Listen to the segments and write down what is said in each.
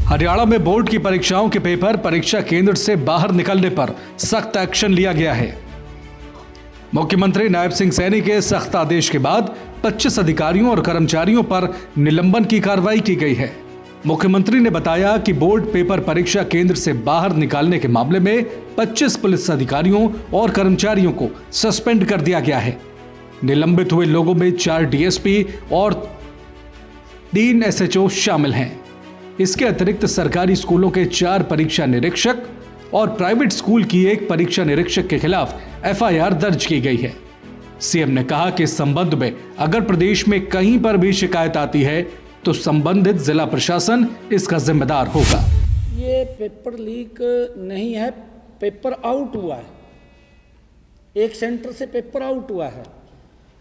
हरियाणा में बोर्ड की परीक्षाओं के पेपर परीक्षा केंद्र से बाहर निकलने पर सख्त एक्शन लिया गया है। मुख्यमंत्री नायब सिंह सैनी के सख्त आदेश के बाद 25 अधिकारियों और कर्मचारियों पर निलंबन की कार्रवाई की गई है। मुख्यमंत्री ने बताया कि बोर्ड पेपर परीक्षा केंद्र से बाहर निकालने के मामले में 25 पुलिस अधिकारियों और कर्मचारियों को सस्पेंड कर दिया गया है। निलंबित हुए लोगों में 4 डीएसपी और 3 एसएचओ शामिल हैं। इसके अतिरिक्त सरकारी स्कूलों के 4 परीक्षा निरीक्षक और प्राइवेट स्कूल की 1 परीक्षा निरीक्षक के खिलाफ एफआईआर दर्ज की गई है। सीएम ने कहा कि इस संबंध में अगर प्रदेश में कहीं पर भी शिकायत आती है तो संबंधित जिला प्रशासन इसका जिम्मेदार होगा। ये पेपर लीक नहीं है, पेपर आउट हुआ है। एक सेंटर से पेपर आउट हुआ है।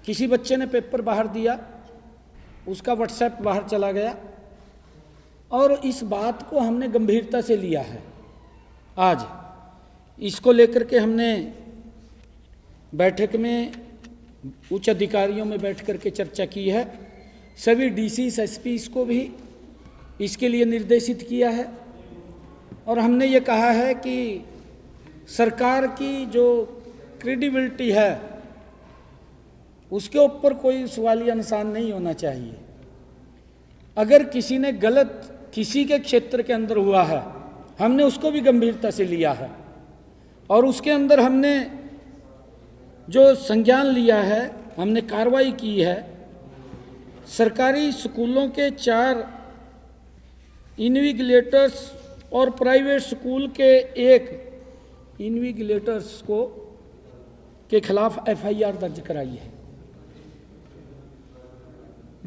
किसी बच्चे ने पेपर बाहर दिया, उसका व्हाट्सएप बाहर चला गया और इस बात को हमने गंभीरता से लिया है। आज इसको लेकर के हमने बैठक में उच्च अधिकारियों में बैठ कर के चर्चा की है। सभी डीसीस एसपीस को भी इसके लिए निर्देशित किया है और हमने ये कहा है कि सरकार की जो क्रेडिबिलिटी है उसके ऊपर कोई सवालिया निशान नहीं होना चाहिए। अगर किसी ने गलत किसी के क्षेत्र के अंदर हुआ है, हमने उसको भी गंभीरता से लिया है और उसके अंदर हमने जो संज्ञान लिया है, हमने कार्रवाई की है। सरकारी स्कूलों के 4 इन्विजिलेटर्स और प्राइवेट स्कूल के 1 इन्विजिलेटर्स के खिलाफ एफआईआर दर्ज कराई है,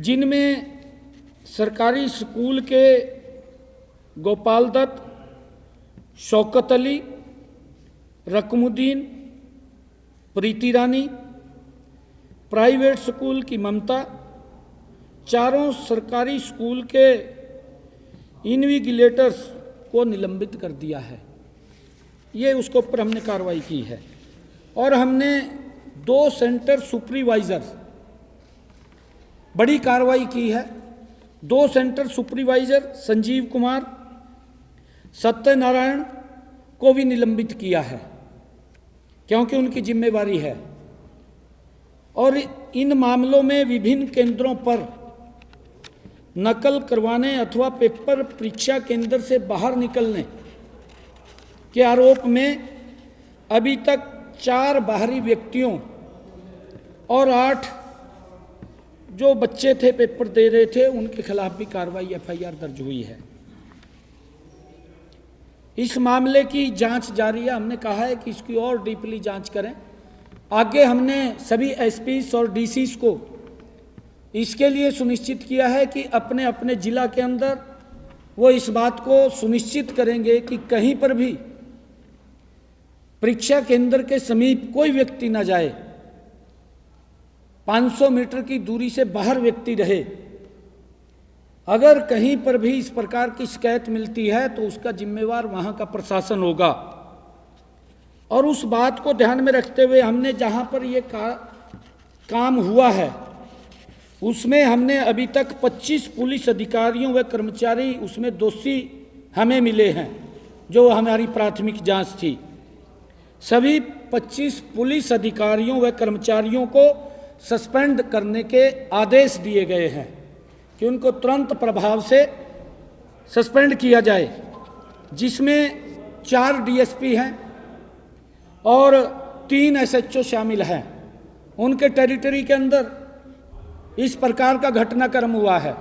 जिनमें सरकारी स्कूल के गोपाल दत्त, शौकत अली, रकमुद्दीन, प्रीति रानी, प्राइवेट स्कूल की ममता, चारों सरकारी स्कूल के इन्विजिलेटर्स को निलंबित कर दिया है। ये उसके ऊपर हमने कार्रवाई की है और हमने 2 सेंटर सुपरवाइजर बड़ी कार्रवाई की है। 2 सेंटर सुपरवाइजर संजीव कुमार, सत्यनारायण को भी निलंबित किया है क्योंकि उनकी जिम्मेवारी है। और इन मामलों में विभिन्न केंद्रों पर नकल करवाने अथवा पेपर परीक्षा केंद्र से बाहर निकलने के आरोप में अभी तक 4 बाहरी व्यक्तियों और 8 जो बच्चे थे पेपर दे रहे थे उनके खिलाफ भी कार्रवाई एफआईआर दर्ज हुई है। इस मामले की जांच जारी है। हमने कहा है कि इसकी और डीपली जांच करें। आगे हमने सभी एसपीस और डीसीस को इसके लिए सुनिश्चित किया है कि अपने अपने जिला के अंदर वो इस बात को सुनिश्चित करेंगे कि कहीं पर भी परीक्षा केंद्र के समीप कोई व्यक्ति न जाए, 500 मीटर की दूरी से बाहर व्यक्ति रहे। अगर कहीं पर भी इस प्रकार की शिकायत मिलती है तो उसका जिम्मेवार वहां का प्रशासन होगा। और उस बात को ध्यान में रखते हुए हमने जहां पर ये काम हुआ है उसमें हमने अभी तक 25 पुलिस अधिकारियों व कर्मचारी उसमें दोषी हमें मिले हैं, जो हमारी प्राथमिक जांच थी। सभी 25 पुलिस अधिकारियों व कर्मचारियों को सस्पेंड करने के आदेश दिए गए हैं कि उनको तुरंत प्रभाव से सस्पेंड किया जाए, जिसमें 4 डीएसपी हैं और 3 एसएचओ शामिल हैं। उनके टेरिटरी के अंदर इस प्रकार का घटनाक्रम हुआ है।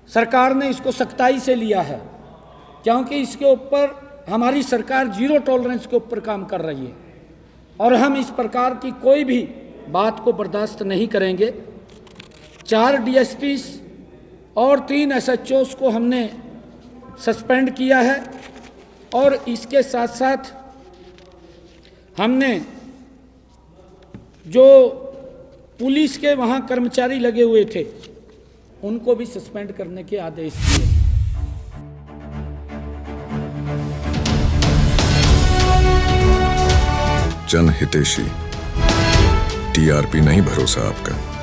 सरकार ने इसको सख्ताई से लिया है क्योंकि इसके ऊपर हमारी सरकार 0 टॉलरेंस के ऊपर काम कर रही है और हम इस प्रकार की कोई भी बात को बर्दाश्त नहीं करेंगे। 4 डीएसपी और 3 एसएचओस को हमने सस्पेंड किया है और इसके साथ साथ हमने जो पुलिस के वहाँ कर्मचारी लगे हुए थे उनको भी सस्पेंड करने के आदेश दिए। जनहितैषी, टीआरपी नहीं भरोसा आपका।